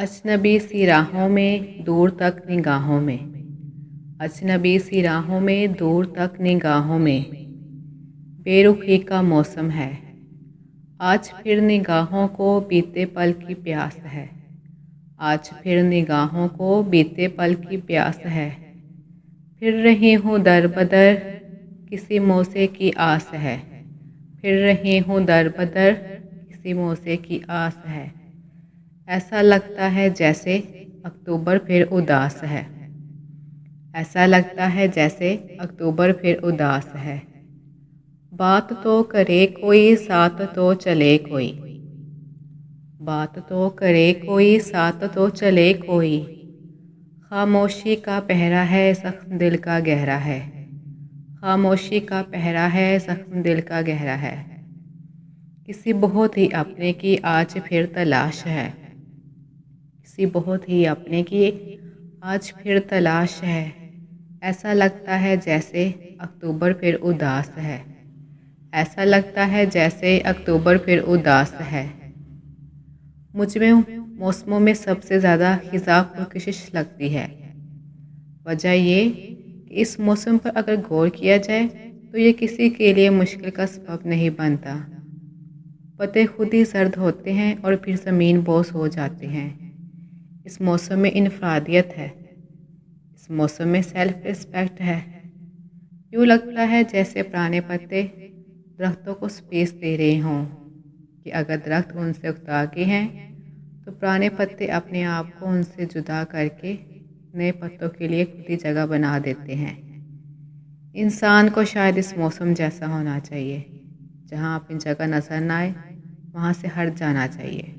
अजनबी सी राहों में दूर तक निगाहों में, अजनबी सी राहों में दूर तक निगाहों में, बेरुखी का मौसम है। आज फिर निगाहों को बीते पल की प्यास है। आज फिर निगाहों को बीते पल की प्यास है। फिर रही हूँ दर बदर किसी मौसे की आस है। फिर रही हूँ दर बदर किसी मौसे की आस है। ऐसा लगता है जैसे अक्टूबर फिर उदास है। ऐसा लगता है जैसे अक्टूबर फिर उदास है। बात तो करे कोई साथ तो चले कोई। बात तो करे कोई साथ तो चले कोई। खामोशी का पहरा है जख्म दिल का गहरा है। खामोशी का पहरा है जख्म दिल का गहरा है। किसी बहुत ही अपने की आज फिर तलाश है। किसी बहुत ही अपने की आज फिर तलाश है। ऐसा लगता है जैसे अक्टूबर फिर उदास है। ऐसा लगता है जैसे अक्टूबर फिर उदास है। मुझ में मौसमों में सबसे ज़्यादा खिज़ा पुरकशिश लगती है। वजह ये कि इस मौसम पर अगर गौर किया जाए तो ये किसी के लिए मुश्किल का सबब नहीं बनता। पत्ते खुद ही सर्द होते हैं और फिर ज़मीन बोस हो जाते हैं। इस मौसम में इनफरादियत है। इस मौसम में सेल्फ रिस्पेक्ट है। यूँ लगता है जैसे पुराने पत्ते दरख्तों को स्पेस दे रहे हों कि अगर दरख्त उनसे उकता के हैं तो पुराने पत्ते अपने आप को उनसे जुदा करके नए पत्तों के लिए खुद ही जगह बना देते हैं। इंसान को शायद इस मौसम जैसा होना चाहिए, जहाँ अपनी जगह नज़र न आए वहाँ से हट जाना चाहिए।